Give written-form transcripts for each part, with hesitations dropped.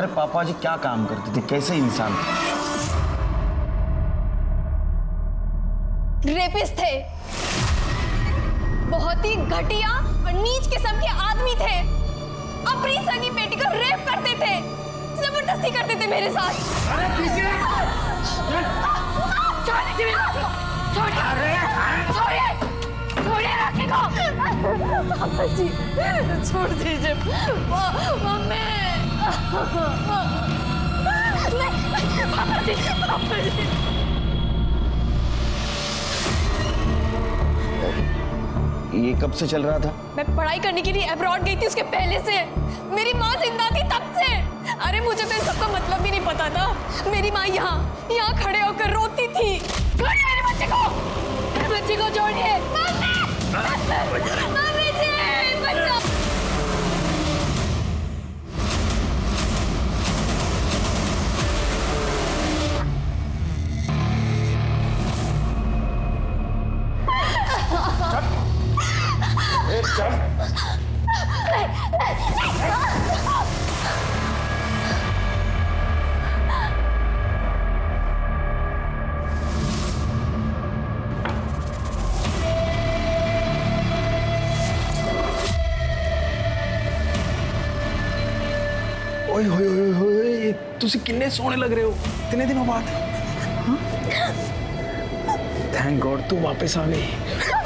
अरे पापा जी क्या काम करते थे, कैसे इंसान थे? रेपिस्ट थे, बहुत ही घटिया और नीच किस्म के आदमी थे। अपनी सगी बेटी को रेप करते थे, जबरदस्ती करते थे मेरे साथ। अरे पीछे छोड़िए, छोड़िए राखी को। पापा जी छोड़ दीजिए। मम्मी नहीं, पापा जी, पापा जी। ये कब से चल रहा था? मैं पढ़ाई करने के लिए अब्रॉड गई थी, उसके पहले से। मेरी माँ जिंदा थी तब से। अरे मुझे तो इन सबका मतलब भी नहीं पता था। मेरी माँ यहाँ खड़े होकर रोती थी। छोड़िए मेरे बच्चे को, मेरे बच्चे को छोड़िए। मम्मी जी बच्चा। चल ओए होए होए होए, तुसी किन्ने सोने लग रहे हो इतने दिनों बाद। थैंक गॉड तू वापस आ गई।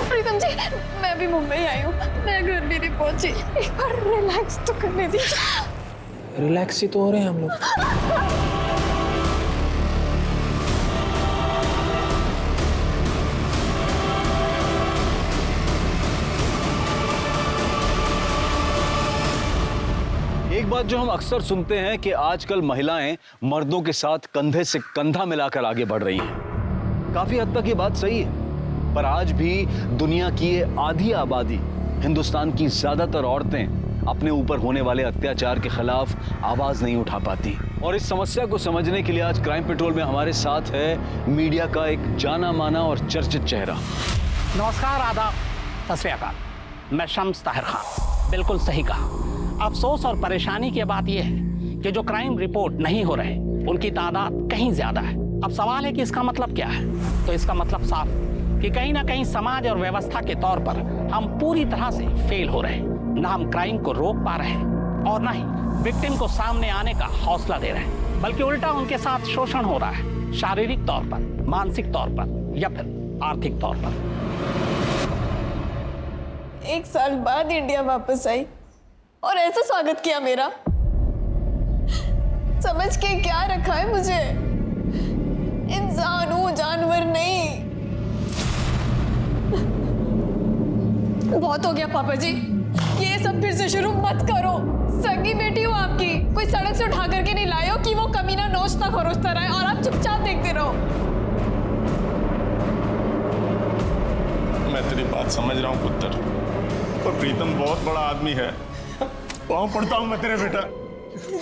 प्रीतम जी, मैं भी मुंबई आई हूँ, मैं घर भी नहीं पहुंची। एक बार रिलैक्स तो करने दीजिए। रिलैक्स ही तो हो रहे हैं हम लोग। एक बात जो हम अक्सर सुनते हैं कि आजकल महिलाएं मर्दों के साथ कंधे से कंधा मिलाकर आगे बढ़ रही हैं। काफी हद तक ये बात सही है, पर आज भी दुनिया की ये आधी आबादी, हिंदुस्तान की ज्यादातर औरतें अपने ऊपर होने वाले अत्याचार के खिलाफ आवाज नहीं उठा पाती। और इस समस्या को समझने के लिए आज क्राइम पेट्रोल में हमारे साथ है मीडिया का एक जाना माना और चर्चित चेहरा। नमस्कार, आदाब, सत श्री अकाल। मैं शम्स ताहिर खान, बिल्कुल सही कहा। अफसोस और परेशानी की बात यह है कि जो क्राइम रिपोर्ट नहीं हो रहे उनकी तादाद कहीं ज्यादा है। अब सवाल है कि इसका मतलब क्या है? तो इसका मतलब साफ कि कहीं ना कहीं समाज और व्यवस्था के तौर पर हम पूरी तरह से फेल हो रहे हैं। ना हम क्राइम को रोक पा रहे हैं और ना ही विक्टिम को सामने आने का हौसला दे रहे हैं, बल्कि उल्टा उनके साथ शोषण हो रहा है, शारीरिक तौर पर, मानसिक तौर पर या फिर आर्थिक तौर पर। 1 साल बाद इंडिया वापस आई और ऐसा स्वागत किया मेरा। समझ के क्या रखा है मुझे? इंसान हूं, जानवर नहीं। बहुत हो गया पापा जी, ये सब फिर से शुरू मत करो। सगी बेटी हूँ आपकी, कोई सड़क से उठा करके नहीं लाए हो कि वो कमीना नोचता खरोचता रहे और आप चुपचाप देखते रहो। मैं तेरी बात समझ रहा हूँ पुत्र, और प्रीतम बहुत बड़ा आदमी है। पाँव पड़ता हूँ मैं तेरे बेटा।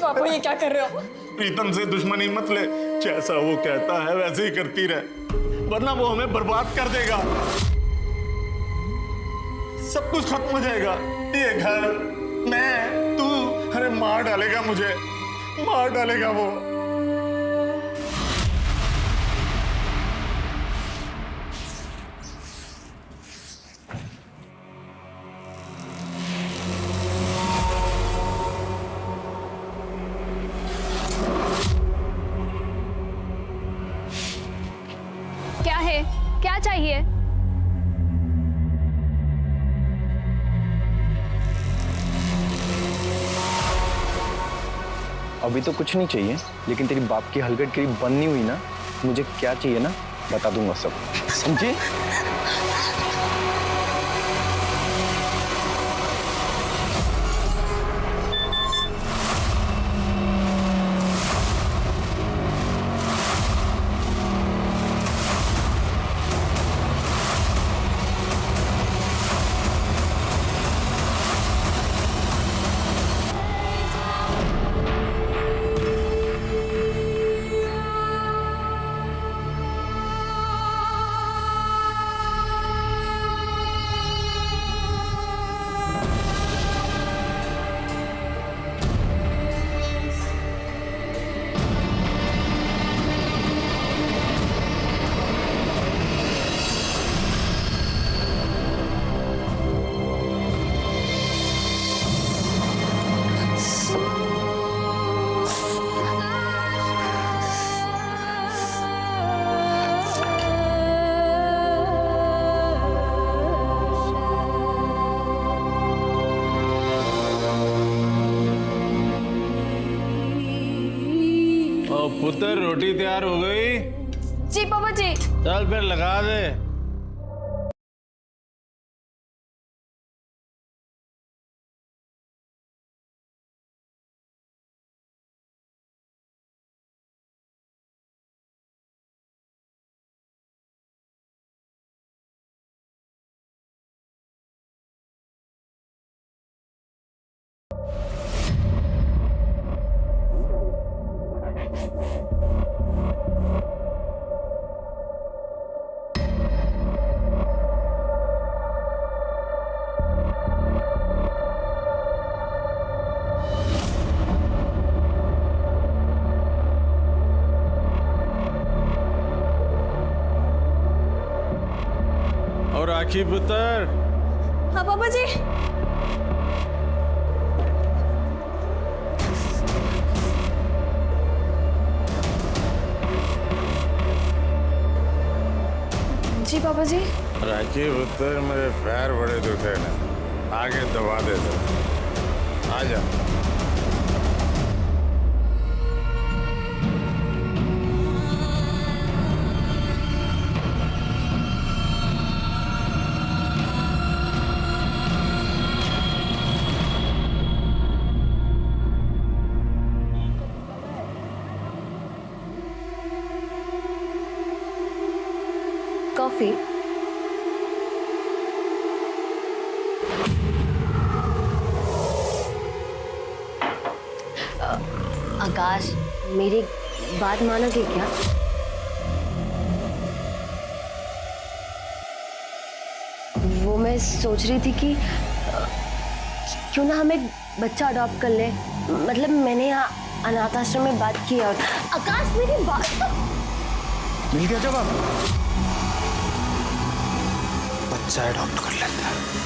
पापा ये क्या कर रहे हो? प्रीतम से दुश्मनी मत ले, जैसा वो कहता है वैसे ही करती रहे, वरना वो हमें बर्बाद कर देगा। सब कुछ खत्म हो जाएगा, ये घर, मैं, तू, अरे मार डालेगा मुझे, मार डालेगा वो। क्या है, क्या चाहिए? अभी तो कुछ नहीं चाहिए, लेकिन तेरी बाप की हलगट करीब बंद नहीं हुई ना, मुझे क्या चाहिए ना बता दूंगा सब, समझे? पुत्र रोटी तैयार हो गई? जी पापा जी। चल फिर लगा दे। और राखी पुत्र। हाँ पापा जी। जी पापा जी। राखी पुत्र, मेरे पैर बड़े दुखे हैं, आगे दबा दे दो। आ जा। कॉफी। आकाश, मेरी बात मानोगे क्या? वो मैं सोच रही थी कि क्यों ना हम एक बच्चा अडॉप्ट कर ले। मतलब मैंने यहाँ अनाथ आश्रम में बात की और आकाश मेरी बात तो मिल गया जवाब। बच्चा अडॉप्ट कर लेता है।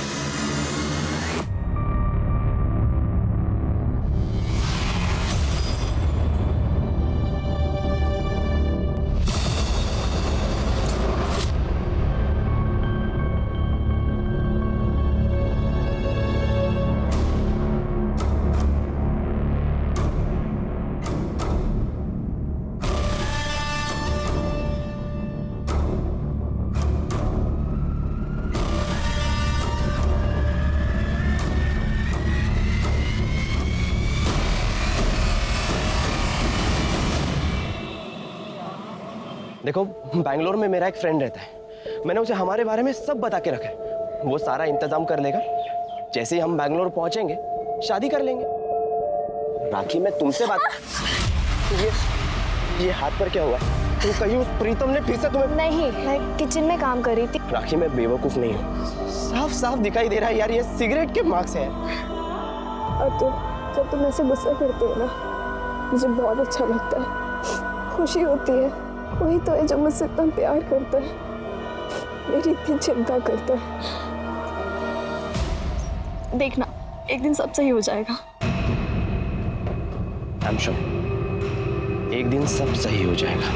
देखो, बैंगलोर में मेरा एक फ्रेंड रहता है। मैंने उसे हमारे बारे में सब बता के रखा है। वो सारा इंतजाम कर लेगा। जैसे ही हम बैंगलोर पहुंचेंगे शादी कर लेंगे। राखी, मैं तुमसे बात ये हाथ पर क्या हुआ? तुम कहीं उस प्रीतम ने फिर से तुम्हें? नहीं, मैं किचन में काम कर रही थी। राखी, मैं बेवकूफ नहीं हूँ। साफ साफ दिखाई दे रहा है यार, ये सिगरेट के मार्क्स हैं। और जब तुम ऐसे गुस्सा करते हो ना, मुझे बहुत अच्छा लगता है, खुशी होती है। वही तो है जो मुझसे इतना प्यार करता है, मेरी इतनी चिंता करता है। देखना, एक दिन सब सही हो जाएगा। I'm sure, एक दिन सब सही हो जाएगा।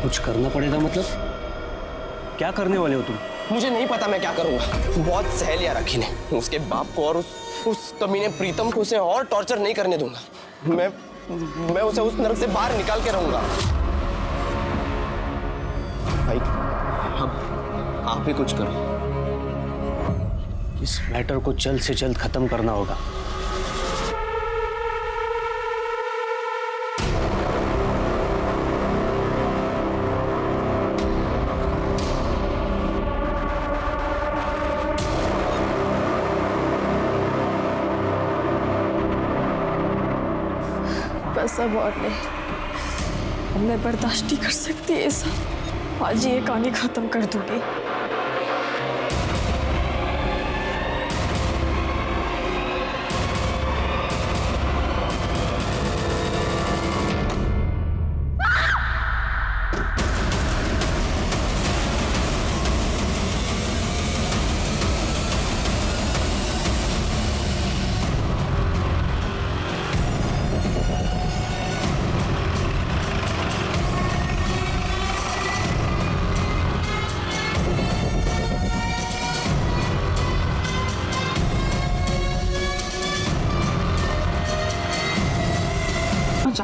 कुछ करना पड़ेगा मतलब? क्या करने वाले हो तुम? मुझे नहीं पता मैं क्या करूंगा। बहुत सह लिया राखी ने। उसके बाप को और उस कमीने प्रीतम को उसे और टॉर्चर नहीं करने दूंगा। मैं उसे उस नरक से बाहर निकाल के रहूंगा। भाई, अब आप ही कुछ करो। इस मैटर को जल्द से जल्द खत्म करना होगा। बस अब और नहीं, अब मैं बर्दाश्त नहीं कर सकती ये सब। आज ये कहानी खत्म कर दूंगी।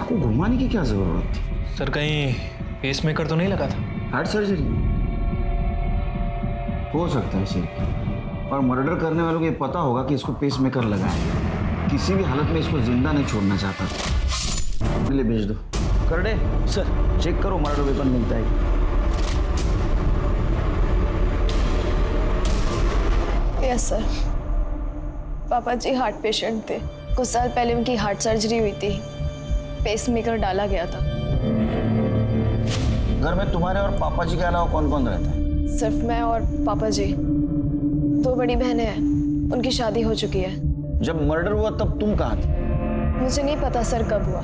चाकू घुमाने की क्या जरूरत थी? सर कहीं पेसमेकर तो नहीं लगा था? हार्ट सर्जरी हो सकता है सर, और मर्डर करने वालों को ये पता होगा कि इसको पेसमेकर लगा है, किसी भी हालत में इसको जिंदा नहीं छोड़ना चाहता था। ले भेज दो। कर दे सर, चेक करो मर्डर वेपन मिलता है। यस सर, पापा जी हार्ट पेशेंट थे। कुछ साल पहले उनकी हार्ट सर्जरी हुई थी, पेसमेकर डाला गया था। घर में तुम्हारे और पापा जी के अलावा कौन कौन रहता है? सिर्फ मैं और पापा जी। 2 बड़ी बहनें हैं, उनकी शादी हो चुकी है। जब मर्डर हुआ तब तुम कहाँ थे? मुझे नहीं पता सर कब हुआ।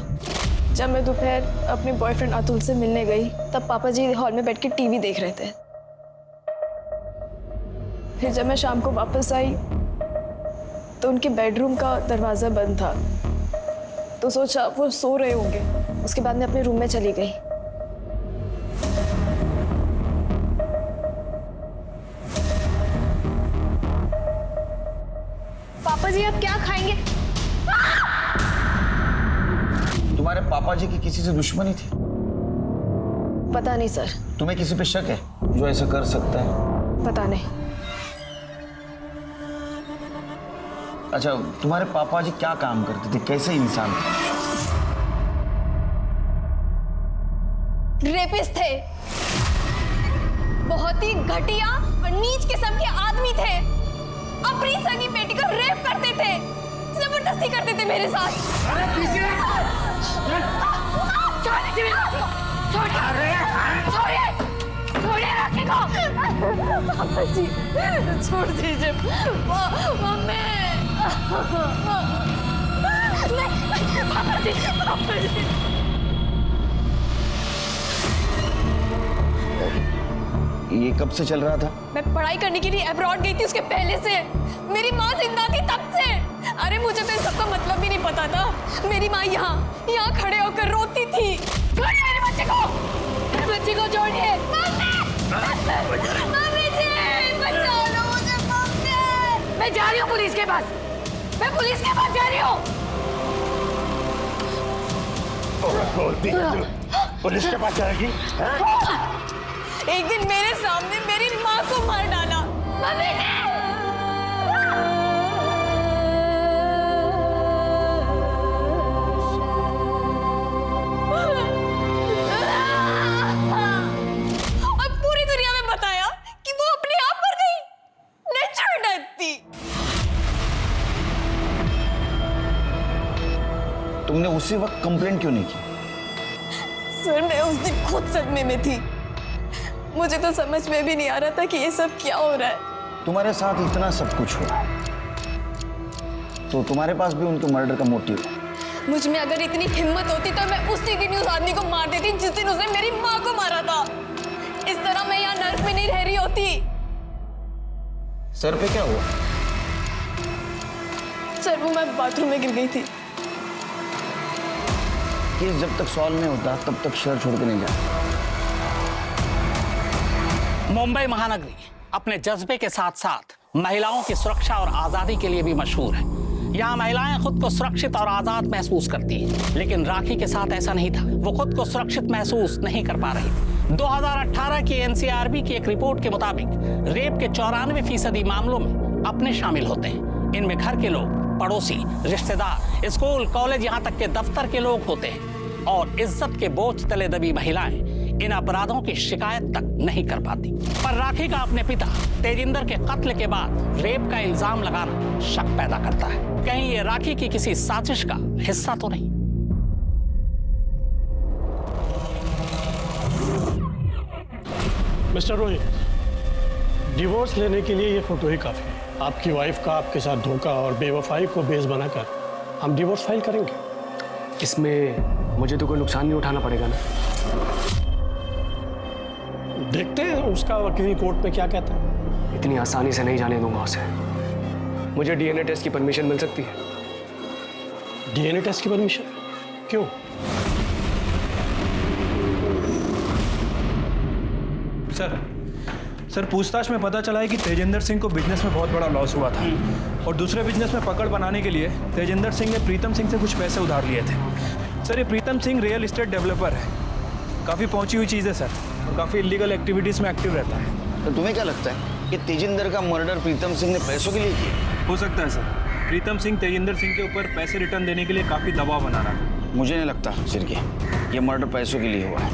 जब मैं दोपहर अपने बॉयफ्रेंड अतुल से मिलने गई तब पापा जी हॉल में बैठ के टीवी देख रहे थे। फिर जब मैं शाम को वापस आई तो उनके बेडरूम का दरवाज़ा बंद था, तो सोचा वो सो रहे होंगे। उसके बाद मैं अपने रूम में चली गई। पापा जी आप क्या खाएंगे? तुम्हारे पापा जी की किसी से दुश्मनी थी? पता नहीं सर। तुम्हें किसी पे शक है जो ऐसा कर सकता है? पता नहीं। अच्छा, तुम्हारे पापा जी क्या काम करते थे, कैसे इंसान थे? रेपिस्ट थे, बहुत ही घटिया और नीच किस्म के आदमी थे। अपनी सगी बेटी को रेप करते थे, जबरदस्ती करते थे मेरे साथ। अरे पीछे छोड़िए राखी को। पापा जी छोड़ दीजिए। मम्मी नहीं, पापा जी, पापा जी। ये कब से चल रहा था? मैं पढ़ाई करने के लिए अब्रॉड गई थी, उसके पहले से। मेरी माँ जिंदा थी तब से। अरे मुझे तो इन सबका मतलब भी नहीं पता था। मेरी माँ यहाँ खड़े होकर रोती थी। छोड़िए मेरे बच्चे को, मेरे बच्चे को छोड़िए। मम्मी जी बचा लो मुझे, मम्मी। मैं जा रही हूँ पुलिस के पास, मैं पुलिस के पास जा रही हूँ। पुलिस के पास जाएगी? एक दिन मेरे सामने मेरी माँ को मार डाला। मम्मी जी! और पूरी दुनिया में बताया कि वो अपने आप मर गई। नेचर डेथ थी। तुमने उसी वक्त कंप्लेंट क्यों नहीं की? सर मैं उस दिन खुद सदमे में थी। मुझे तो समझ में भी नहीं आ रहा था कि ये सब क्या हो रहा है। तुम्हारे साथ इतना सब कुछ हो तो तुम्हारे पास भी उनके मर्डर का मोटिव है। मुझ में अगर इतनी हिम्मत होती तो मैं उसी दिन उस आदमी को मार देती जिस दिन उसने मेरी माँ को मारा था। इस तरह मैं यहाँ नर्क में नहीं रह रही होती। सर पे क्या हुआ? सर वो मैं बाथरूम में गिर गई थी। केस जब तक सॉल्व नहीं होता तब तक शहर छोड़ के नहीं जाता। मुंबई महानगरी अपने जज्बे के साथ साथ महिलाओं की सुरक्षा और आजादी के लिए भी मशहूर है। यहाँ महिलाएं खुद को सुरक्षित और आजाद महसूस करती हैं, लेकिन राखी के साथ ऐसा नहीं था। वो खुद को सुरक्षित महसूस नहीं कर पा रही थी। 2018 की एनसीआरबी की एक रिपोर्ट के मुताबिक रेप के 94% मामलों में अपने शामिल होते हैं। इनमें घर के लोग, पड़ोसी, रिश्तेदार, स्कूल, कॉलेज, यहाँ तक के दफ्तर के लोग होते हैं। और इज्जत के बोझ तले दबी महिलाएं इन अपराधों की शिकायत तक नहीं कर पाती। पर राखी का अपने पिता तेजिंदर के कत्ल के बाद रेप का इल्जाम लगाना शक पैदा करता है। कहीं ये राखी की किसी साजिश का हिस्सा तो नहीं? मिस्टर रोहित, डिवोर्स लेने के लिए ये फोटो ही काफी है। आपकी वाइफ का आपके साथ धोखा और बेवफाई को बेस बनाकर हम डिवोर्स फाइल करेंगे। इसमें मुझे तो कोई नुकसान नहीं उठाना पड़ेगा ना? देखते हैं उसका वकील कोर्ट में क्या कहता है। इतनी आसानी से नहीं जाने दूंगा उसे। मुझे डीएनए टेस्ट की परमिशन मिल सकती है? डीएनए टेस्ट की परमिशन? क्यों? सर पूछताछ में पता चला है कि तेजिंदर सिंह को बिजनेस में बहुत बड़ा लॉस हुआ था और दूसरे बिजनेस में पकड़ बनाने के लिए तेजिंदर सिंह ने प्रीतम सिंह से कुछ पैसे उधार लिए थे सर ये Pritam Singh real estate developer है, काफ़ी पहुंची हुई चीज़ है सर, और काफ़ी इलीगल एक्टिविटीज़ में एक्टिव रहता है। तो तुम्हें क्या लगता है कि तेजिंदर का मर्डर प्रीतम सिंह ने पैसों के लिए किया? हो सकता है सर, प्रीतम सिंह तेजिंदर सिंह के ऊपर पैसे रिटर्न देने के लिए काफ़ी दबाव बना रहा था। मुझे नहीं लगता सिरके ये मर्डर पैसों के लिए हुआ है,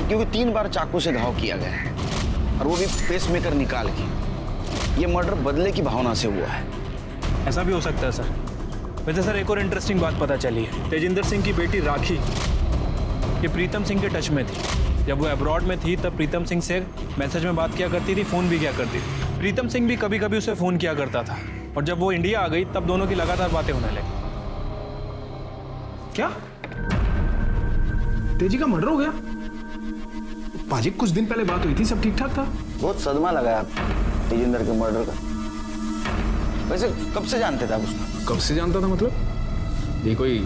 क्योंकि 3 बार चाकू से घाव किया गया है, और वो भी पेसमेकर निकाल के। ये मर्डर बदले की भावना से हुआ है। ऐसा भी हो सकता है सर। वैसे सर एक और इंटरेस्टिंग बात पता चली है, तेजिंदर सिंह की बेटी राखी ये प्रीतम सिंह के टच में थी। जब वो अब्रॉड में थी तब प्रीतम सिंह से मैसेज में बात किया करती थी, फ़ोन भी किया करती थी। प्रीतम सिंह भी कभी कभी उसे फ़ोन किया करता था, और जब वो इंडिया आ गई तब दोनों की लगातार बातें होने लगी। क्या तेजी का मर्डर हो गया? पाजी कुछ दिन पहले बात हुई थी, सब ठीक ठाक था। बहुत सदमा लगा है तेजिंदर के मर्डर का। वैसे कब से जानते थे आप उसको? कब से जानता था मतलब? ये कोई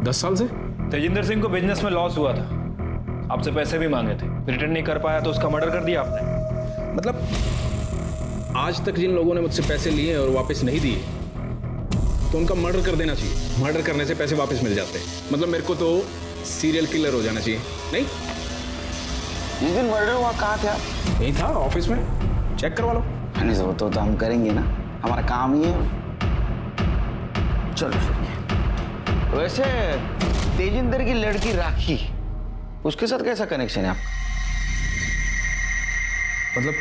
10 साल से? तेजिंदर सिंह को बिजनेस में लॉस हुआ था, आपसे पैसे भी मांगे थे, रिटर्न नहीं कर पाया तो उसका मर्डर कर दिया आपने। मतलब आज तक जिन लोगों ने मुझसे पैसे लिए और वापस नहीं दिए तो उनका मर्डर कर देना चाहिए। मर्डर करने से पैसे वापस मिल जाते हैं। मतलब मेरे को तो सीरियल किलर हो जाना चाहिए। नहीं, जिस दिन मर्डर हुआ कहाँ थे आप? नहीं था, ऑफिस में। चेक करवा लो। नहीं जरूरत हो तो हम करेंगे ना, हमारा काम ही है। चलो। वैसे तेजिंदर की लड़की राखी, उसके साथ कैसा कनेक्शन है आपका? मतलब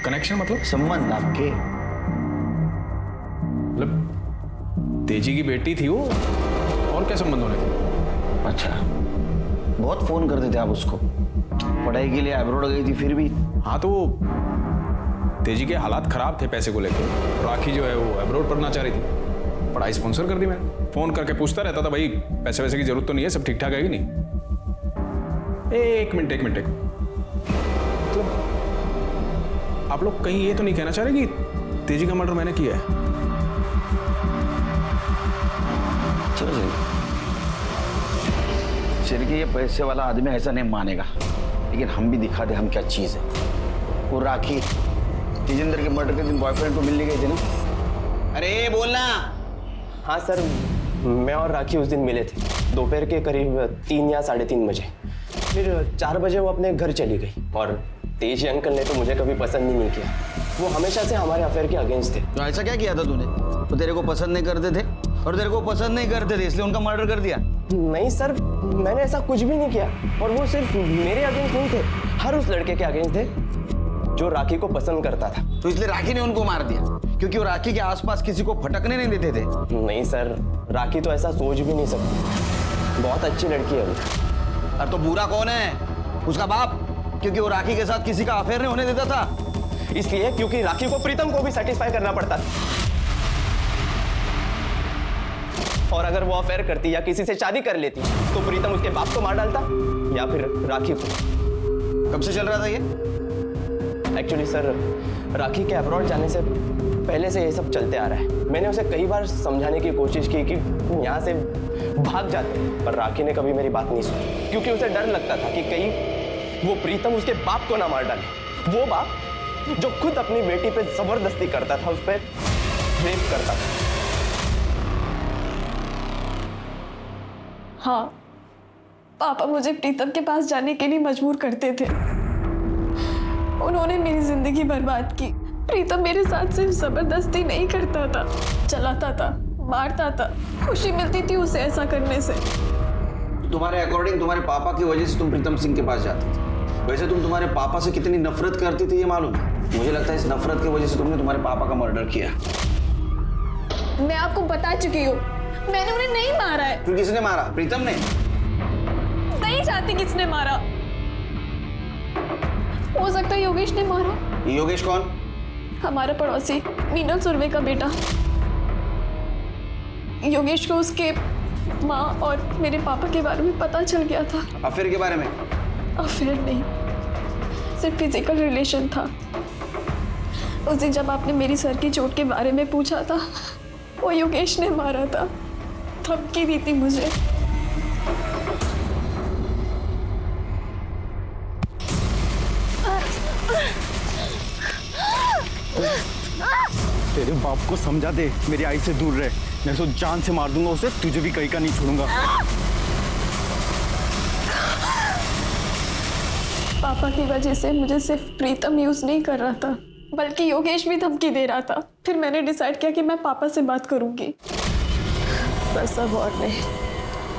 कनेक्शन मतलब संबंध आपके? मतलब तेजी की बेटी थी वो, और क्या संबंध होने थे? अच्छा, बहुत फोन करते थे आप उसको? पढ़ाई के लिए अब्रॉड गई थी फिर भी? हाँ, तो वो तेजी के हालात खराब थे पैसे को लेकर। राखी जो है वो अब्रॉड पढ़ना चाह रही थी, पढ़ाई स्पॉन्सर कर दी मैंने। फोन करके पूछता रहता था, भाई पैसे वैसे की जरूरत तो नहीं है, सब ठीक ठाक है कि नहीं? एक मिनट मतलब आप लोग कहीं ये तो नहीं कहना चाह रहे कि तेजी का मर्डर मैंने किया है? चलो चलिए, ये पैसे वाला आदमी ऐसा नहीं मानेगा, लेकिन हम भी दिखा दे हम क्या चीज है। वो राखी तेजिंदर के मर्डर के दिन बॉयफ्रेंड को मिलने गई थी ना? अरे बोलना। हाँ सर, मैं और राखी उस दिन मिले थे दोपहर के करीब 3 या 3:30 बजे। फिर 4 बजे वो अपने घर चली गई, और तेजी अंकल ने तो मुझे कभी पसंद ही नहीं किया। वो हमेशा से हमारे अफेयर के अगेंस्ट थे। तो ऐसा क्या किया था तूने? वो तेरे को पसंद नहीं करते थे, और तेरे को पसंद नहीं करते थे इसलिए उनका मर्डर कर दिया? नहीं सर, मैंने ऐसा कुछ भी नहीं किया, और वो सिर्फ मेरे अगेंस्ट नहीं थे, हर उस लड़के के अगेंस्ट थे जो राखी को पसंद करता था। तो इसलिए राखी ने उनको मार दिया क्योंकि वो राखी के आसपास किसी को फटकने नहीं देते थे? नहीं सर, राखी तो ऐसा सोच भी नहीं सकती, बहुत अच्छी लड़की है वो। और तो बुरा कौन है? उसका बाप, क्योंकि वो राखी के साथ किसी का अफेयर नहीं होने देता था। इसलिए क्योंकि राखी को प्रीतम को भी सेटिस्फाई करना पड़ता था, और अगर वो अफेयर करती या किसी से शादी कर लेती तो प्रीतम उसके बाप को मार डालता या फिर राखी को। कब से चल रहा था ये? एक्चुअली सर, राखी के अब्रॉड जाने से पहले से ये सब चलते आ रहा है। मैंने उसे कई बार समझाने की कोशिश की कि यहाँ से भाग जाते, पर राखी ने कभी मेरी बात नहीं सुनी, क्योंकि उसे डर लगता था कि कहीं वो प्रीतम उसके बाप को ना मार डाले। वो बाप जो खुद अपनी बेटी पे जबरदस्ती करता था, उस पर रेप करता था। हाँ, पापा मुझे प्रीतम के पास जाने के लिए मजबूर करते थे। उन्होंने मेरी जिंदगी बर्बाद की। प्रीतम मेरे साथ सिर्फ जबरदस्ती नहीं करता था, चलाता था, मारता था। खुशी मिलती थी उसे ऐसा करने से। तुम्हारे अकॉर्डिंग तुम्हारे पापा की वजह से तुम प्रीतम सिंह के पास जाती थी। वैसे तुम तुम्हारे पापा से कितनी नफरत करती थी ये मालूम है? मुझे लगता है इस नफरत की वजह से तुमने तुम्हारे पापा का मर्डर किया। मैं आपको बता चुकी हूँ, मैंने उन्हें नहीं मारा है। फिर किसने मारा? प्रीतम ने? नहीं जानती किसने मारा। हो सकता है योगेश ने मारा। योगेश कौन? हमारा पड़ोसी, मीनल सुरवे का बेटा। योगेश को उसके माँ और मेरे पापा के बारे में पता चल गया था। अफेयर के बारे में? अफेयर नहीं, सिर्फ फिजिकल रिलेशन था। उस दिन जब आपने मेरी सर की चोट के बारे में पूछा था, वो योगेश ने मारा था। धमकी दी थी मुझे। तेरे बाप को समझा दे, मेरी आई से दूर रहे, मैं तो जान से मार दूंगा उसे, तुझे भी कहीं का नहीं छोड़ूंगा। पापा की वजह से मुझे सिर्फ प्रीतम यूज नहीं कर रहा था, बल्कि योगेश भी धमकी दे रहा था। फिर मैंने डिसाइड किया कि मैं पापा से बात करूंगी। बस अब और नहीं,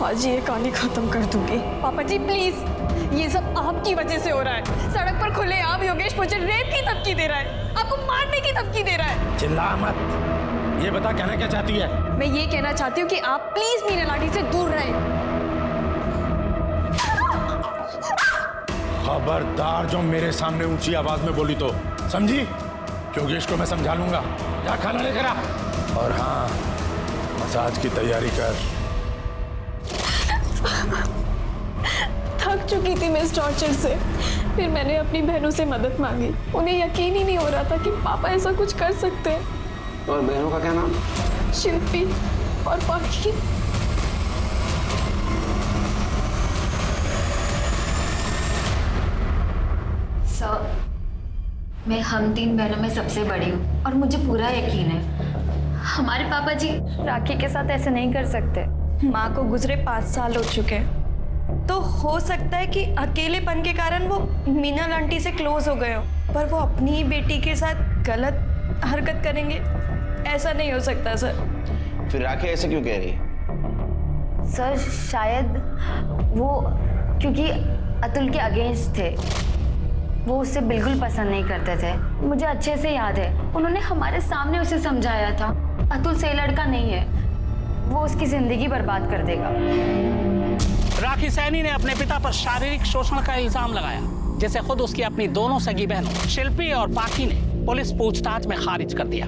आज ये कहानी खत्म कर दूंगी। पापा जी प्लीज, ये सब आपकी वजह से हो रहा है। सड़क पर खुले आम योगेश मुझे रेप की धमकी दे रहा है, आपको मारने की धमकी दे रहा है। चिल्ला मत, ये बता कहना क्या चाहती है? मैं ये कहना चाहती हूँ कि आप प्लीज मीना लाठी से दूर रहें। खबरदार जो मेरे सामने ऊंची आवाज में बोली तो, समझी? योगेश को मैं समझा लूंगा। जा खाना लेकर आ, और हाँ, मसाज की तैयारी कर। थक चुकी थी मैं इस टॉर्चर से। फिर मैंने अपनी बहनों से मदद मांगी। उन्हें यकीन ही नहीं हो रहा था कि पापा ऐसा कुछ कर सकते हैं। और बहनों का क्या नाम? शिल्पी और पाखी। सर, मैं हम 3 बहनों में सबसे बड़ी हूँ और मुझे पूरा यकीन है हमारे पापा जी राखी के साथ ऐसे नहीं कर सकते। माँ को गुजरे 5 साल हो चुके हैं, तो हो सकता है कि अकेलेपन के कारण वो मीना आंटी से क्लोज हो गए हो, पर वो अपनी ही बेटी के साथ गलत हरकत करेंगे, ऐसा नहीं हो सकता सर। फिर राखी ऐसे क्यों कह रही है? सर शायद वो क्योंकि अतुल के अगेंस्ट थे, वो उससे बिल्कुल पसंद नहीं करते थे। मुझे अच्छे से याद है, उन्होंने हमारे सामने उसे समझाया था अतुल सही लड़का नहीं है, वो उसकी जिंदगी बर्बाद कर देगा। राखी सैनी ने अपने पिता पर शारीरिक शोषण का इल्जाम लगाया, जिसे खुद उसकी अपनी दोनों सगी बहनों शिल्पी और पाखी ने पुलिस पूछताछ में खारिज कर दिया।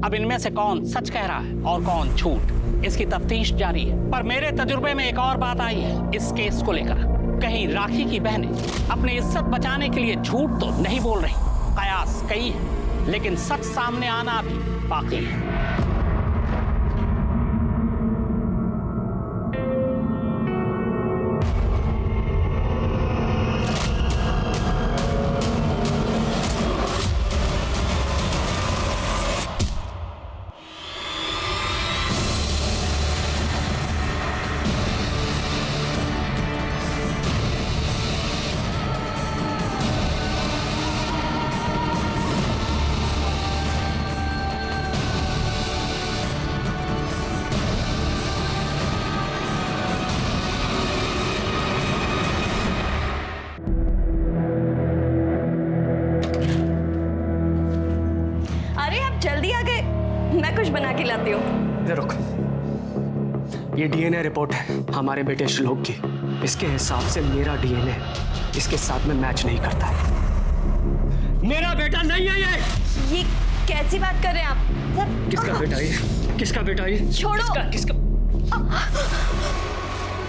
अब इनमें से कौन सच कह रहा है और कौन झूठ, इसकी तफ्तीश जारी है। पर मेरे तजुर्बे में एक और बात आई है इस केस को लेकर। कहीं राखी की बहनें अपनी इज्जत बचाने के लिए झूठ तो नहीं बोल रही। कयास कई है, लेकिन सच सामने आना भी बाकी है। मैं कुछ बना के लाती हूँ। रुक, ये डीएनए रिपोर्ट है हमारे बेटे श्लोक की। इसके हिसाब से मेरा डीएनए इसके साथ में मैच नहीं करता है। मेरा बेटा नहीं है ये कैसी बात कर रहे हैं आप? किसका बेटा है? किसका बेटा है? छोड़ो।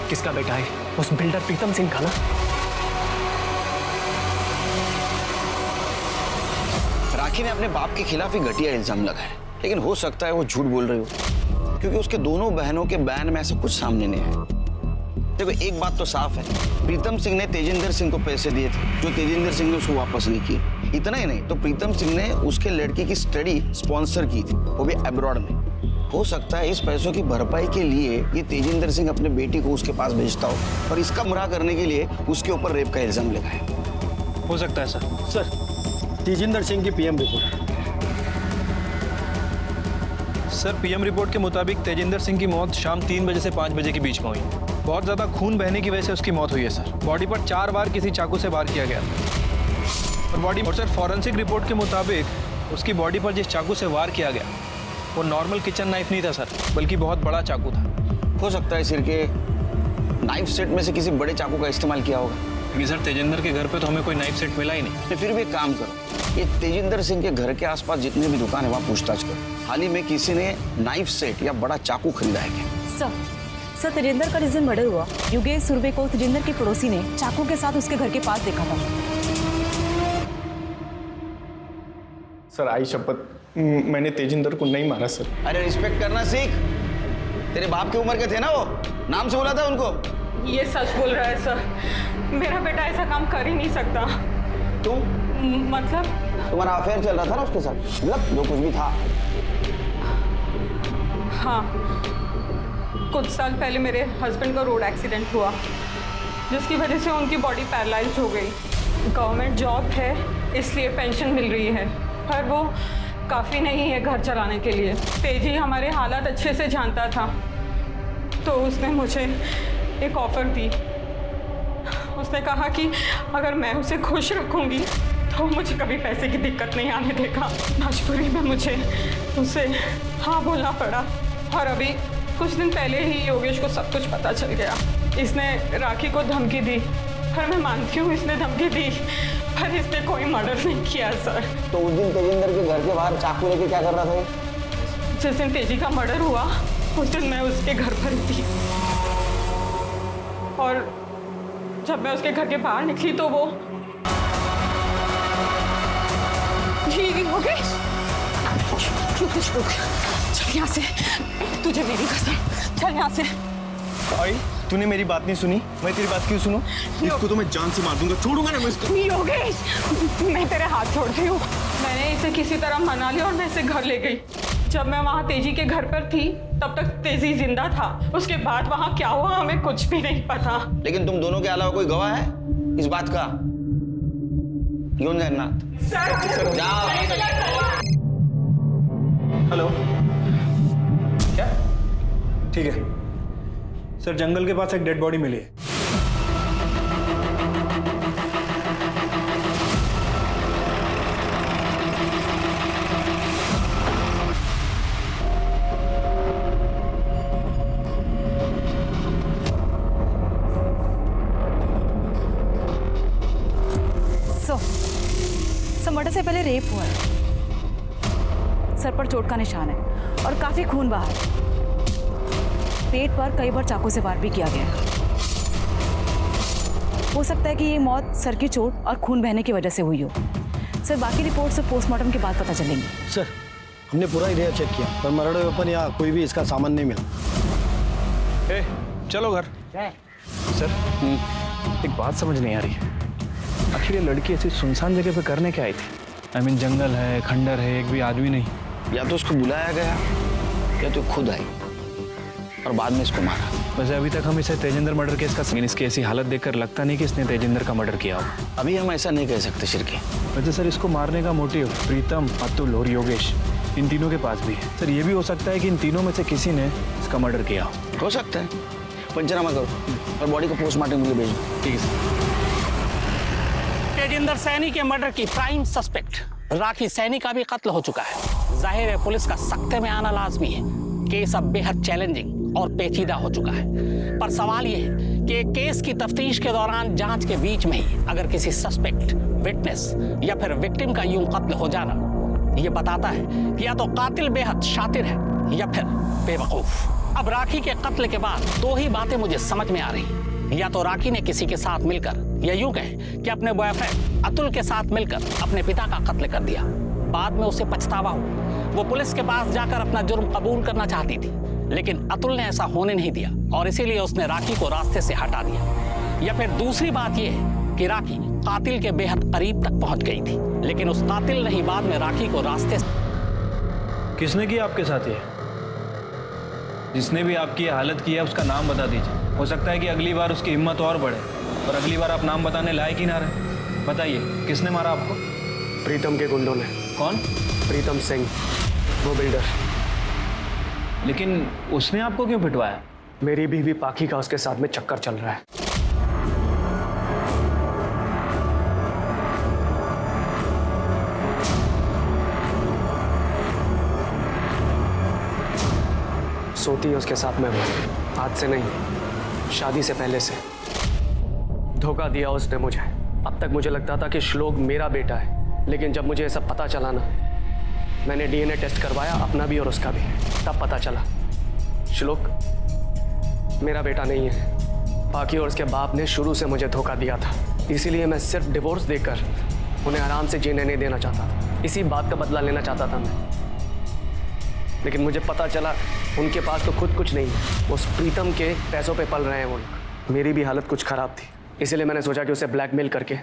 किसका बेटा है? उस बिल्डर प्रीतम सिंह का ना? राखी ने अपने बाप के खिलाफ ही घटिया इल्जाम लगाया, लेकिन हो सकता है वो झूठ बोल रही हो, क्योंकि उसके दोनों बहनों के बयान में ऐसा कुछ सामने नहीं आया। देखो, एक बात तो साफ है, प्रीतम सिंह ने तेजिंदर सिंह को पैसे दिए थे, जो तेजिंदर सिंह ने उसको वापस नहीं किए। इतना ही नहीं, तो प्रीतम सिंह ने उसके लड़की की स्टडी स्पॉन्सर की थी, वो भी अब्रॉड में। हो सकता है इस पैसों की भरपाई के लिए ये तेजिंदर सिंह अपने बेटी को उसके पास भेजता हो, और इसका मुराह करने के लिए उसके ऊपर रेप का इल्जाम लगाया। हो सकता है सर। सर, तेजिंदर सिंह की PM report. Sir, PM report के मुताबिक तेजिंदर सिंह की मौत शाम 3 बजे से 5 बजे के बीच में हुई। बहुत ज़्यादा खून बहने की वजह से उसकी मौत हुई है सर। बॉडी पर 4 बार किसी चाकू से वार किया गया और सर फॉरेंसिक रिपोर्ट के मुताबिक उसकी बॉडी पर जिस चाकू से वार किया गया वो नॉर्मल किचन नाइफ नहीं था सर, बल्कि बहुत बड़ा चाकू था। हो सकता है सिर के नाइफ सेट में से किसी बड़े चाकू का इस्तेमाल किया होगा। लेकिन सर तेजिंदर के घर पे तो हमें कोई नाइफ सेट मिला ही नहीं। फिर भी एक काम करो, ये तेजिंदर सिंह के घर के आसपास जितने भी दुकान है वहाँ पूछताछ करो। हाल ही में किसी ने नाइफ सेट या बड़ा चाकू खरीदा है क्या? सर, तेजिंदर का जिस दिन मर्डर हुआ, योगेश सुरभि को तेजिंदर के पड़ोसी ने चाकू के साथ उसके घर के पास देखा था। सर, आई शपथ, मैंने तेजिंदर को नहीं मारा सर। अरे रिस्पेक्ट करना सीख। तेरे बाप की उम्र के थे ना वो, नाम से बुला था उनको। ये सच बोल रहा है सर, मेरा बेटा ऐसा काम कर ही नहीं सकता। तुम मतलब तुम्हारा अफेयर चल रहा था ना उसके साथ, मतलब जो कुछ भी था। हाँ, कुछ साल पहले मेरे हस्बैंड का रोड एक्सीडेंट हुआ, जिसकी वजह से उनकी बॉडी पैरालाइज्ड हो गई। गवर्नमेंट जॉब है इसलिए पेंशन मिल रही है, पर वो काफ़ी नहीं है घर चलाने के लिए। तेजी हमारे हालात अच्छे से जानता था, तो उसने मुझे एक ऑफ़र दी। उसने कहा कि अगर मैं उसे खुश रखूंगी तो मुझे कभी पैसे की दिक्कत नहीं आने देगा। मजबूरी में मुझे उसे हाँ बोलना पड़ा, और अभी कुछ दिन पहले ही योगेश को सब कुछ पता चल गया। इसने राखी को धमकी दी, पर मैं मानती हूँ इसने धमकी दी, पर इसने कोई मर्डर नहीं किया सर। तो उस दिन तेजिंदर के घर के बाहर चाकू लेके क्या कर रहा था? जिस दिन तेजी का मर्डर हुआ उस दिन मैं उसके घर पर ही थी, और जब मैं उसके घर के बाहर निकली तो वो योगेश, चल यहाँ से, तुझे मेरी कसम, चल यहाँ से। आई, तूने मेरी बात नहीं सुनी, मैं तेरी बात क्यों सुनूं? इसको तो मैं जान से मार दूंगा, छोड़ूंगा ना मैं इसको। योगेश, मैं तेरे हाथ छोड़ रही हूँ। मैंने इसे किसी तरह मना लिया और मैं इसे घर ले गई। जब मैं वहाँ तेजी के घर पर थी तब तक तेजी जिंदा था, उसके बाद वहाँ क्या हुआ हमें कुछ भी नहीं पता। लेकिन तुम दोनों के अलावा कोई गवाह है इस बात का? यूं जगन्नाथ, जाओ। हेलो, क्या? ठीक है सर, जंगल के पास एक डेड बॉडी मिली है। मर्डर से पहले रेप हुआ है, सर पर चोट का निशान है और काफी खून बहा है। पेट पर कई बार चाकू से वार भी किया गया है। हो सकता है कि ये मौत सर की चोट और खून बहने की वजह से हुई हो। सर बाकी रिपोर्ट से पोस्टमार्टम के बाद पता चलेंगी। सर हमने पूरा एरिया चेक किया पर मर्डर वेपन या कोई भी इसका सामान नहीं मिला। चलो घर। सर एक बात समझ नहीं आ रही है, आखिर ये लड़की ऐसी सुनसान जगह पे करने क्या आई थी? I mean, जंगल है, खंडर है, एक भी आदमी नहीं। या तो उसको बुलाया गया या तो खुद आई और बाद में इसको मारा। वैसे अभी तक हम इसे तेजिंदर मर्डर केस का, इसकी ऐसी हालत देखकर लगता नहीं कि इसने तेजिंदर का मर्डर किया हो। अभी हम ऐसा नहीं कह सकते शिरके। वैसे सर इसको मारने का मोटिव प्रीतम, अतुल और योगेश, इन तीनों के पास भी है। सर ये भी हो सकता है कि इन तीनों में से किसी ने इसका मर्डर किया हो सकता है। पंचनामा करो और बॉडी को पोस्टमार्टम के लिए भेजो। ठीक है सर। तेजिंदर सैनी के मर्डर की प्राइम सस्पेक्ट राखी सैनी का भी कत्ल हो चुका है। जाहिर है पुलिस का सख्ते में आना लाजमी है। केस अब बेहद चैलेंजिंग और पेचीदा हो चुका है, पर सवाल यह है कि केस की तफ्तीश के दौरान जांच के बीच में ही अगर किसी सस्पेक्ट, विटनेस या फिर विक्टिम का यूं कत्ल हो जाना, यह बताता है कि या तो कातिल बेहद शातिर है या फिर बेवकूफ। अब राखी के कत्ल के बाद दो ही बातें मुझे समझ में आ रही, या तो राखी ने किसी के साथ मिलकर, या यूं कहें कि अपने बॉयफ्रेंड अतुल के साथ मिलकर अपने पिता का कत्ल कर दिया। बाद में उसे पछतावा हुआ। वो पुलिस के पास जाकर अपना जुर्म कबूल करना चाहती थी, लेकिन अतुल ने ऐसा होने नहीं दिया और इसीलिए उसने राखी को रास्ते से हटा दिया। या फिर दूसरी बात यह है कि राखी कातिल के बेहद करीब तक पहुंच गई थी, लेकिन उस कातिल ने ही बाद में राखी को रास्ते से। किसने किया आपके साथ ये? जिसने भी आपकी हालत की है उसका नाम बता दीजिए। हो सकता है कि अगली बार उसकी हिम्मत और बढ़े और अगली बार आप नाम बताने लायक ही ना रहे। बताइए किसने मारा आपको? प्रीतम के गुंडों ने। कौन? प्रीतम सिंह, वो बिल्डर। लेकिन उसने आपको क्यों पिटवाया? मेरी बीवी पाखी का उसके साथ में चक्कर चल रहा है। सोती है उसके साथ में वो, आज से नहीं, शादी से पहले से। धोखा दिया उसने मुझे। अब तक मुझे लगता था कि श्लोक मेरा बेटा है, लेकिन जब मुझे ये सब पता चला ना, मैंने डीएनए टेस्ट करवाया, अपना भी और उसका भी, तब पता चला श्लोक मेरा बेटा नहीं है। पाखी और उसके बाप ने शुरू से मुझे धोखा दिया था, इसीलिए मैं सिर्फ डिवोर्स देकर उन्हें आराम से जीने नहीं देना चाहता था। इसी बात का बदला लेना चाहता था मैं, लेकिन मुझे पता चला उनके पास तो खुद कुछ नहीं है, उस प्रीतम के पैसों पे पल रहे हैं वो लोग। मेरी भी हालत कुछ खराब थी, इसीलिए मैंने सोचा कि उसे ब्लैकमेल करके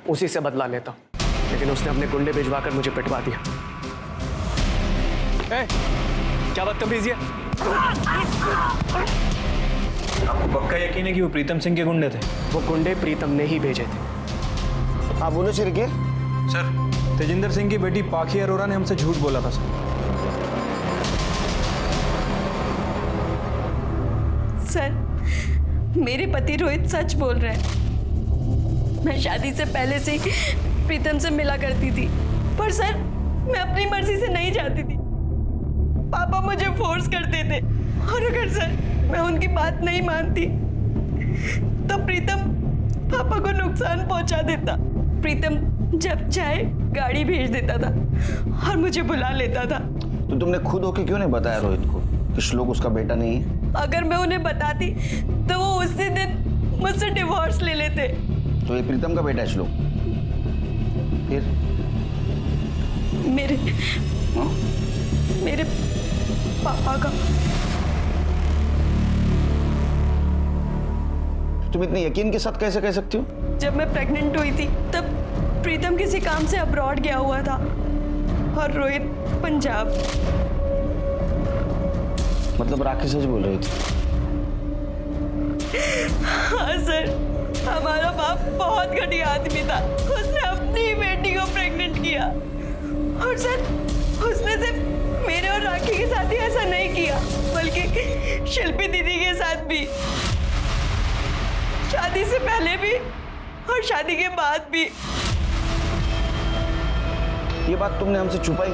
उसी से बदला लेता हूँ, लेकिन उसने अपने गुंडे भिजवाकर मुझे पिटवा दिया। क्या बदतमीजी है? आपको पक्का यकीन है कि वो प्रीतम सिंह के गुंडे थे? वो गुंडे प्रीतम ने ही भेजे थे। हाँ बोलो शिरके। सर, तेजिंदर सिंह की बेटी पाखी अरोरा ने हमसे झूठ बोला था सर। सर, मेरे पति रोहित सच बोल रहे हैं। मैं शादी से पहले से ही प्रीतम से मिला करती थी, पर सर मैं अपनी मर्जी से नहीं जाती थी। पापा मुझे फोर्स करते थे, और अगर सर मैं उनकी बात नहीं मानती तो प्रीतम पापा को नुकसान पहुंचा देता। प्रीतम जब चाहे गाड़ी भेज देता था और मुझे बुला लेता था। तो तुमने खुद होके क्यों नहीं बताया रोहित को कि श्लोक उसका बेटा नहीं है? अगर मैं उन्हें बताती तो वो उसी दिन मुझसे डिवोर्स ले लेते। तो ये प्रीतम का बेटा है श्लोक? फिर मेरे पापा का। तुम इतने यकीन के साथ कैसे कह सकती हो? जब मैं प्रेग्नेंट हुई थी तब प्रीतम किसी काम से अब्रॉड गया हुआ था और रोहित पंजाब। मतलब राखी सच बोल रही थी? हाँ सर, हमारा बाप बहुत घटिया आदमी था। उसने अपनी बेटी को प्रेग्नेंट किया, और सर उसने सिर्फ मेरे और राखी के साथ ही ऐसा नहीं किया, बल्कि शिल्पी दीदी के साथ भी, शादी से पहले भी और शादी के बाद भी। ये बात तुमने हमसे छुपाई?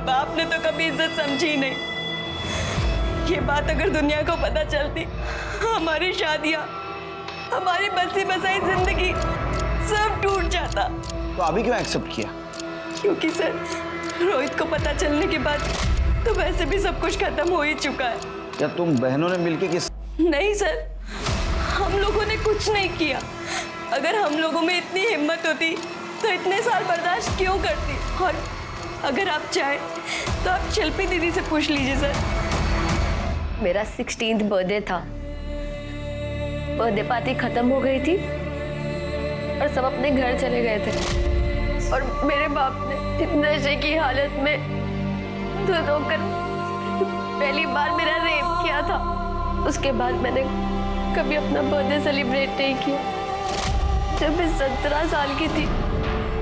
बाप ने तो कभी इज्जत समझी ही नहीं। ये बात अगर दुनिया को पता चलती, हमारी शादियां, हमारी बसी बसाई जिंदगी सब टूट जाता। तो अभी क्यों एक्सेप्ट किया? क्योंकि सर रोहित को पता चलने के बाद तो वैसे भी सब कुछ खत्म हो ही चुका है। या तुम बहनों ने मिलके किस? नहीं सर, हम लोगों ने कुछ नहीं किया। अगर हम लोगों में इतनी हिम्मत होती तो इतने साल बर्दाश्त क्यों करती? और अगर आप चाहें तो आप शिल्पी दीदी से पूछ लीजिए सर। मेरा 16th बर्थडे था। बर्थडे पार्टी खत्म हो गई थी और सब अपने घर चले गए थे, और मेरे बाप ने नशे की हालत में दूध होकर पहली बार मेरा रेप किया था। उसके बाद मैंने कभी अपना बर्थडे सेलिब्रेट नहीं किया। जब मैं 17 साल की थी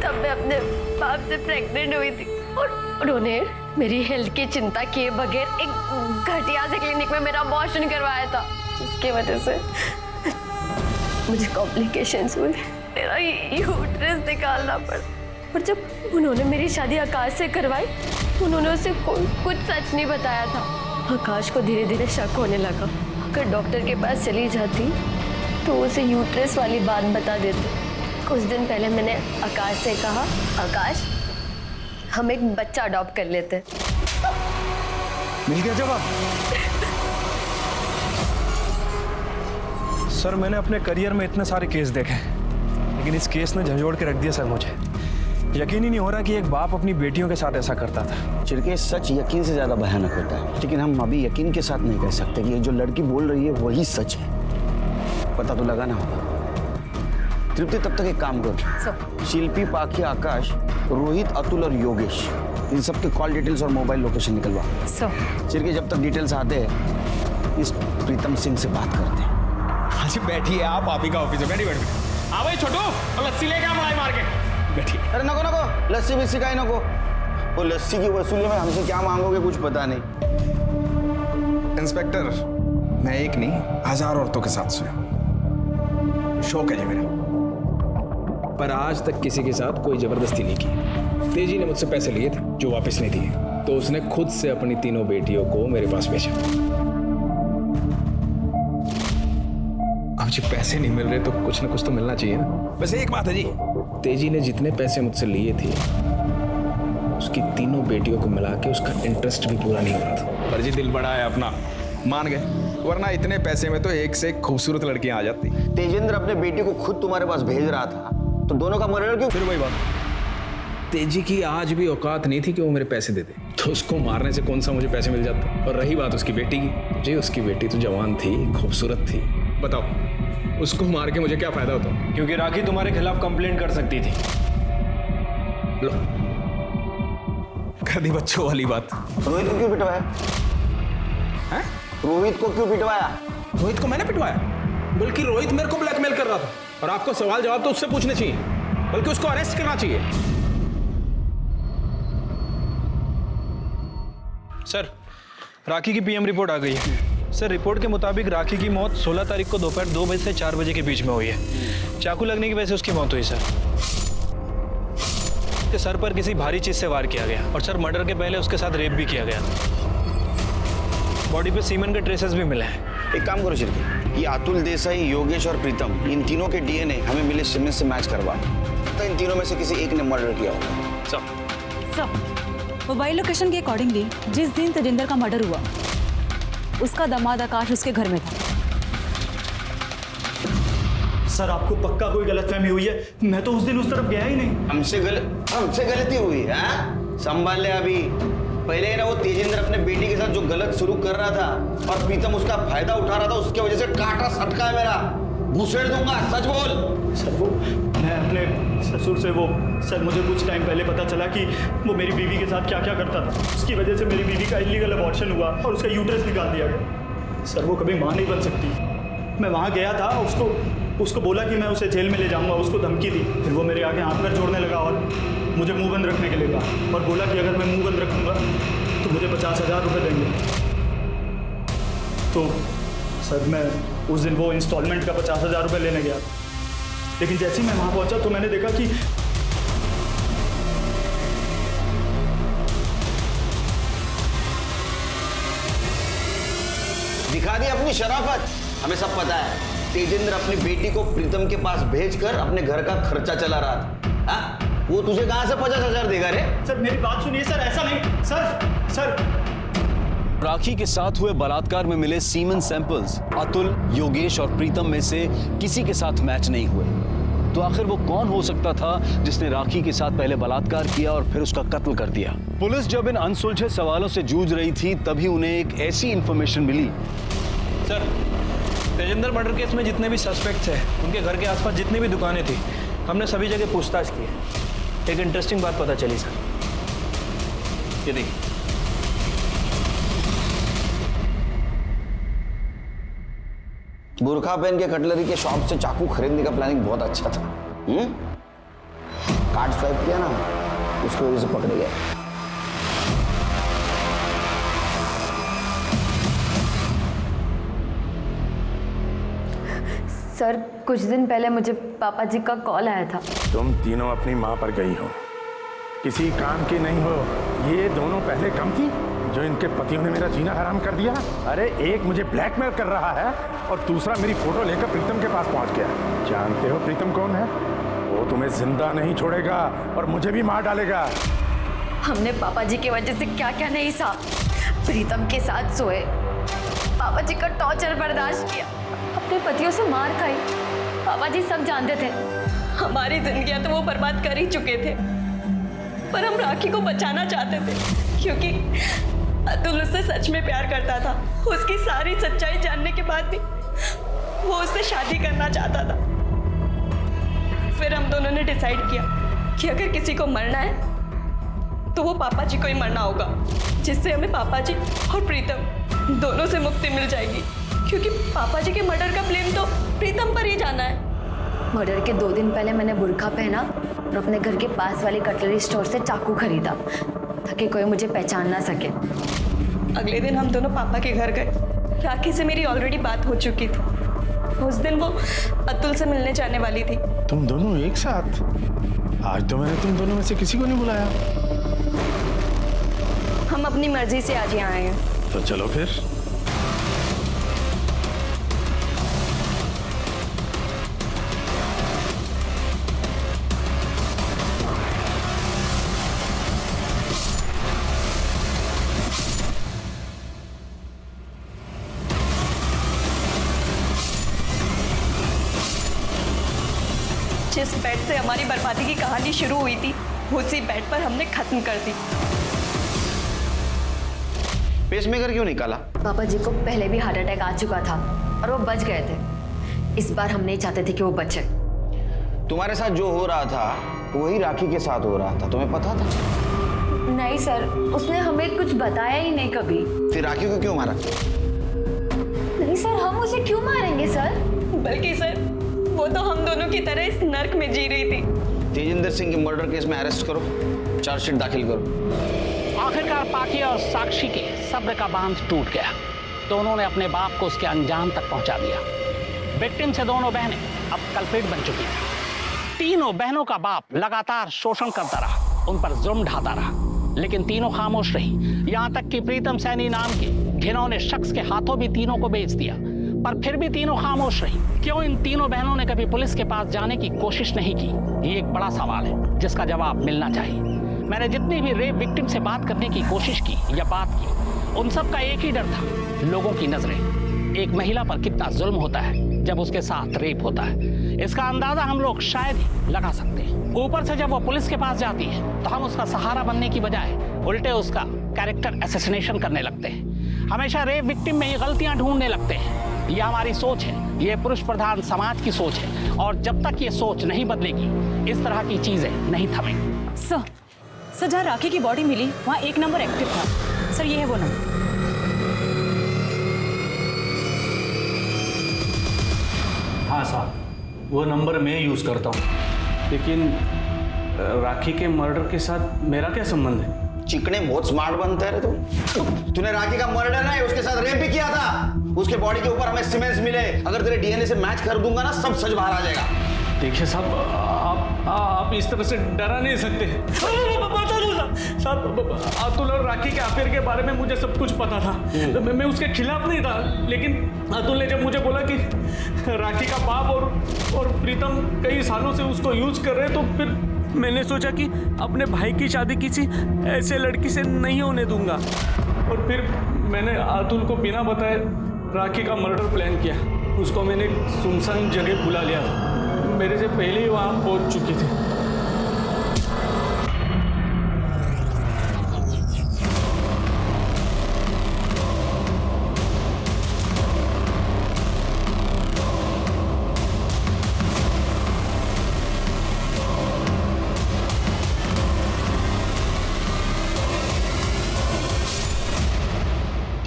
तब मैं अपने बाप से प्रेग्नेंट हुई थी, और उन्होंने मेरी हेल्थ की चिंता किए बगैर एक घटिया से क्लिनिक में मेरा अबॉर्शन करवाया था, जिसकी वजह से मुझे कॉम्प्लिकेशंस हुए, मेरा यूट्रस निकालना पड़ा। और जब उन्होंने मेरी शादी आकाश से करवाई, उन्होंने उसे कुछ सच नहीं बताया था। आकाश को धीरे धीरे शक होने लगा। अगर डॉक्टर के पास चली जाती तो उसे यूट्रस वाली बात बता देते। कुछ दिन पहले मैंने आकाश से कहा, आकाश हम एक बच्चा अडॉप्ट कर लेते। मिल गया जवाब। सर, मैंने अपने करियर में इतने सारे केस देखे, लेकिन इस केस ने झंझोड़ के रख दिया सर। मुझे यकीन ही नहीं हो रहा कि एक बाप अपनी बेटियों के साथ ऐसा करता था। चिरके, सच यकीन से ज्यादा भयानक होता है, लेकिन हम अभी यकीन के साथ नहीं कह सकते कि ये जो लड़की बोल रही है वही सच है। पता तो लगाना होगा। तृप्ति, तब तक एक काम करो, शिल्पी, पाखी, आकाश, रोहित, अतुल और योगेश, इन सब के कॉल डिटेल्स और मोबाइल लोकेशन निकलवा। चिरके, जब तक डिटेल्स आते हैं इस प्रीतम सिंह से बात करते हैं। अच्छा बैठिए आप, ही का ऑफिस है। बैठिए बैठिए। हाँ भाई छोटू, लस्सी लेके आ मलाई मार के। बैठिए। अरे नको नको, लस्सी बिस्सी का ही नको। वो लस्सी की वसूली में हमसे क्या मांगोगे कुछ पता नहीं। इंस्पेक्टर, मैं एक नहीं 1000 औरतों के साथ सोया, शौक है ये मेरा, पर आज तक किसी के साथ कोई जबरदस्ती नहीं की। तेजी ने मुझसे पैसे लिए थे जो वापस नहीं दिए, तो उसने खुद से अपनी तीनों बेटियों को मेरे पास भेजा। अब जी पैसे नहीं मिल रहे तो कुछ ना कुछ तो मिलना चाहिए ना। बस एक बात है जी, तेजी ने जितने पैसे मुझसे लिए थे उसकी तीनों बेटियों को मिला के उसका इंटरेस्ट भी पूरा नहीं हो रहा था। पर जी दिल बड़ा है अपना, मान गए, वरना इतने पैसे में तो एक से एक खूबसूरत लड़कियां आ जाती। तेजेंद्र अपने बेटी को खुद तुम्हारे पास भेज रहा था, तो दोनों का मर्डर क्यों? फिर वही बात, तेजी की आज भी औकात नहीं थी कि वो मेरे पैसे दे दे, तो उसको मारने से कौन सा मुझे पैसे मिल जाते। और रही बात उसकी बेटी की, जी उसकी बेटी तो जवान थी, खूबसूरत थी, बताओ उसको मार के मुझे क्या फायदा होता? क्योंकि राखी तुम्हारे खिलाफ कंप्लेंट कर सकती थी। लो कर दी बच्चों वाली बात। रोहित को क्यों पिटवाया? हैं? रोहित को क्यों पिटवाया? रोहित को मैंने पिटवाया? बल्कि रोहित मेरे को ब्लैकमेल कर रहा था, और आपको सवाल जवाब तो उससे पूछने चाहिए। बल्कि उसको अरेस्ट करना चाहिए। सर, राखी की पीएम रिपोर्ट आ गई है। सर, रिपोर्ट के मुताबिक राखी की मौत 16 तारीख को दोपहर 2 बजे से 4 बजे के बीच में हुई है। चाकू लगने की वजह से उसकी मौत हुई सर। उसके सर पर किसी भारी चीज से वार किया गया और सर मर्डर के पहले उसके साथ रेप भी किया गया। बॉडी पे सीमेंट के ट्रेसेस भी मिले हैं। एक काम करो शिरके, ये अतुल देसाई, योगेश और प्रीतम, इन तीनों के डीएनए हमें मिले सीमेंट से मैच करवा, तो इन तीनों में से किसी एक ने मर्डर किया होगा। सब मोबाइल लोकेशन के अकॉर्डिंगली जिस दिन तेजिंदर का मर्डर हुआ उसका दामाद आकाश उसके घर में था। सर, आपको पक्का कोई गलतफहमी हुई है? मैं तो उस दिन उस तरफ गया ही नहीं। हमसे गलती हुई है? संभाल ले अभी। पहले ना वो तेजिंदर अपने बेटी के साथ जो गलत शुरू कर रहा था और प्रीतम उसका फायदा उठा रहा था, उसके वजह से काटा सटका है मेरा। घुसेड़ दूंगा, सच बोल। सर, वो मैं अपने ससुर से सर, मुझे कुछ टाइम पहले पता चला कि वो मेरी बीवी के साथ क्या क्या करता था। उसकी वजह से मेरी बीवी का इलीगल अबॉर्शन हुआ और उसका यूट्रस निकाल दिया गया। सर, वो कभी मां नहीं बन सकती। मैं वहाँ गया था, उसको बोला कि मैं उसे जेल में ले जाऊंगा, उसको धमकी दी। फिर वो मेरे आगे हाथ पैर जोड़ने लगा और मुझे मुंह बंद रखने के लिए कहा और बोला कि अगर मैं मुंह बंद रखूंगा तो मुझे 50,000 रुपये देंगे। तो सर, मैं उस दिन वो इंस्टॉलमेंट का 50,000 रुपये लेने गया, लेकिन जैसे ही मैं वहाँ पहुँचा तो मैंने देखा कि दिखा दी अपनी शराफत। हमें सब पता है तेजिंदर अपनी बेटी को प्रीतम के पास भेजकर अपने घर का खर्चा चला रहा था। हाँ? वो तुझे कहां से 50,000 देगा रे? सर, मेरी बात सुनिए सर, ऐसा नहीं। सर राखी के साथ हुए बलात्कार में मिले सीमेन सैंपल्स अतुल, योगेश और प्रीतम में से किसी के साथ मैच नहीं हुए। तो आखिर वो कौन हो सकता था जिसने राखी के साथ पहले बलात्कार किया और फिर उसका कत्ल कर दिया? पुलिस जब इन अनसुलझे सवालों से जूझ रही थी तभी उन्हें एक ऐसी इंफॉर्मेशन मिली। सर, तेजिंदर मर्डर केस में जितने भी सस्पेक्ट्स हैं, उनके घर के आसपास जितनी भी दुकानें थी, हमने सभी जगह पूछताछ की। एक इंटरेस्टिंग बात पता चली सर। ये देखिए, बुरखा पहन के कटलरी के शॉप से चाकू खरीदने का प्लानिंग बहुत अच्छा था। कार्ड स्वाइप किया ना, उसकी वजह से पकड़े गए। सर, कुछ दिन पहले मुझे पापा जी का कॉल आया था। तुम तीनों अपनी माँ पर गई हो, किसी काम की नहीं हो। ये दोनों पहले कम थी जो इनके पतियों ने मेरा जीना हराम कर दिया। अरे एक मुझे ब्लैकमेल कर रहा है और दूसरा मेरी फोटो लेकर प्रीतम के पास पहुंच गया। जानते हो प्रीतम कौन है? वो तुम्हें जिंदा नहीं छोड़ेगा और मुझे भी मार डालेगा। हमने पापा जी की वजह से क्या क्या नहीं सहा। प्रीतम के साथ सोए, पापा जी का टॉर्चर बर्दाश्त किया, अपने पतियों से मार खाई। पापा जी सब जानते थे। हमारी जिंदगियां तो वो बर्बाद कर ही चुके थे, पर हम राखी को बचाना चाहते थे क्योंकि अतुल उससे सच में प्यार करता था। उसकी सारी सच्चाई जानने के बाद भी वो उससे शादी करना चाहता था। फिर हम दोनों ने डिसाइड किया कि अगर किसी को मरना है तो वो पापा जी को ही मरना होगा, जिससे हमें पापा जी और प्रीतम दोनों से मुक्ति मिल जाएगी। क्योंकि पापा जी के मर्डर का ब्लेम तो प्रीतम पर ही जाना है। मर्डर के 2 दिन पहले मैंने बुर्का पहना और अपने घर के पास वाले कटलरी स्टोर से चाकू खरीदा ताकि कोई मुझे पहचान ना सके। अगले दिन हम दोनों पापा के घर गए। राखी से मेरी ऑलरेडी बात हो चुकी थी। उस दिन वो अतुल से मिलने जाने वाली थी। तुम दोनों एक साथ? आज तो मैंने तुम दोनों में से किसी को नहीं बुलाया। हम अपनी मर्जी से आज यहाँ आए हैं। तो चलो फिर। जिस बेड से हमारी बर्बादी की कहानी शुरू हुई थी, उसी बेड पर हमने खत्म कर दी। पेसमेकर क्यों निकाला? पापा जी को पहले भी हार्ट अटैक आ चुका था और वो बच गए थे। इस बार हम नहीं चाहते थे कि वो बचे। तुम्हारे साथ जो हो रहा था वही राखी के साथ हो रहा था, तुम्हें पता था? नहीं सर, उसने हमें कुछ बताया ही नहीं कभी। फिर राखी को क्यों मारा? नहीं सर, हम उसे क्यों मारेंगे सर? बल्कि सर, वो तो हम दोनों की तरह इस नर्क में जी रही थी। तेजिंदर सिंह के मर्डर केस में अरेस्ट करो, चार्जशीट दाखिल करो। आखिरकार पाकी और साक्षी के सब्र का बांध टूट गया। दोनों ने अपने बाप को उसके अंजाम तक पहुंचा दिया। विक्टिम से दोनों बहनें अब कल्प्रिट बन चुकी थी। तीनों बहनों का बाप लगातार शोषण करता रहा, उन पर जुर्म ढाता रहा, लेकिन तीनों खामोश रही। यहां तक कि प्रीतम सैनी नाम के घिनौने शख्स के हाथों भी तीनों को बेच दिया, पर फिर भी तीनों खामोश रही। क्यों इन तीनों बहनों ने कभी पुलिस के पास जाने की कोशिश नहीं की? ये एक बड़ा सवाल है जिसका जवाब मिलना चाहिए। मैंने जितनी भी रेप विक्टिम से बात करने की कोशिश की या बात की, उन सब का एक ही डर था, लोगों की नजरें। एक महिला पर कितना जुल्म होता है जब उसके साथ रेप होता है, इसका अंदाजा हम लोग शायद ही लगा सकते हैं। ऊपर से जब वो पुलिस के पास जाती है तो हम उसका सहारा बनने की बजाय उल्टे उसका कैरेक्टर असैसिनेशन करने लगते हैं। हमेशा रेप विक्टिम में ये गलतियां ढूंढने लगते हैं। ये हमारी सोच है, ये पुरुष प्रधान समाज की सोच है, और जब तक ये सोच नहीं बदलेगी इस तरह की चीजें नहीं थमेंगी। सर जहाँ राखी की बॉडी मिली वहाँ एक नंबर एक्टिव था। सर ये है वो नंबर। हाँ साहब, वो नंबर मैं यूज़ करता हूँ, लेकिन राखी के मर्डर के साथ मेरा क्या संबंध है? चिकने बहुत स्मार्ट बनते हैं रे तुम। तूने राखी का मर्डर नहीं, उसके साथ रेप भी किया था। उसके बॉडी के ऊपर हमें सीमेंट्स मिले। अगर तेरे डीएनए से मैच कर दूंगा ना, सब सच बाहर आ जाएगा। देखिए साहब, आप इस तरह से डरा नहीं सकते। साहब, अतुल और राखी के अफेयर के बारे में मुझे सब कुछ पता था। मैं उसके खिलाफ नहीं था, लेकिन अतुल ने जब मुझे बोला कि राखी का बाप और प्रीतम कई सालों से उसको यूज कर रहे हैं, तो फिर मैंने सोचा कि अपने भाई की शादी किसी ऐसे लड़की से नहीं होने दूंगा। और फिर मैंने अतुल को बिना बताए राखी का मर्डर प्लान किया। उसको मैंने सुनसान जगह बुला लिया था, मेरे से पहले ही वहाँ पहुँच चुकी थी।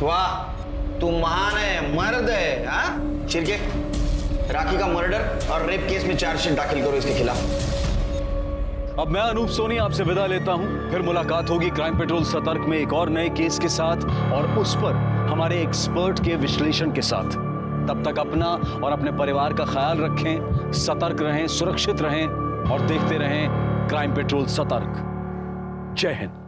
वाह, तू महान है, मर्द है। हाँ शिरके, राखी का मर्डर और रेप केस में चार्जशीट दाखिल करो इसके खिलाफ। अब मैं अनूप सोनी आपसे विदा लेता हूं। फिर मुलाकात होगी क्राइम पेट्रोल सतर्क में एक और नए केस के साथ और उस पर हमारे एक्सपर्ट के विश्लेषण के साथ। तब तक अपना और अपने परिवार का ख्याल रखें, सतर्क रहें, सुरक्षित रहें और देखते रहें क्राइम पेट्रोल सतर्क। जय हिंद।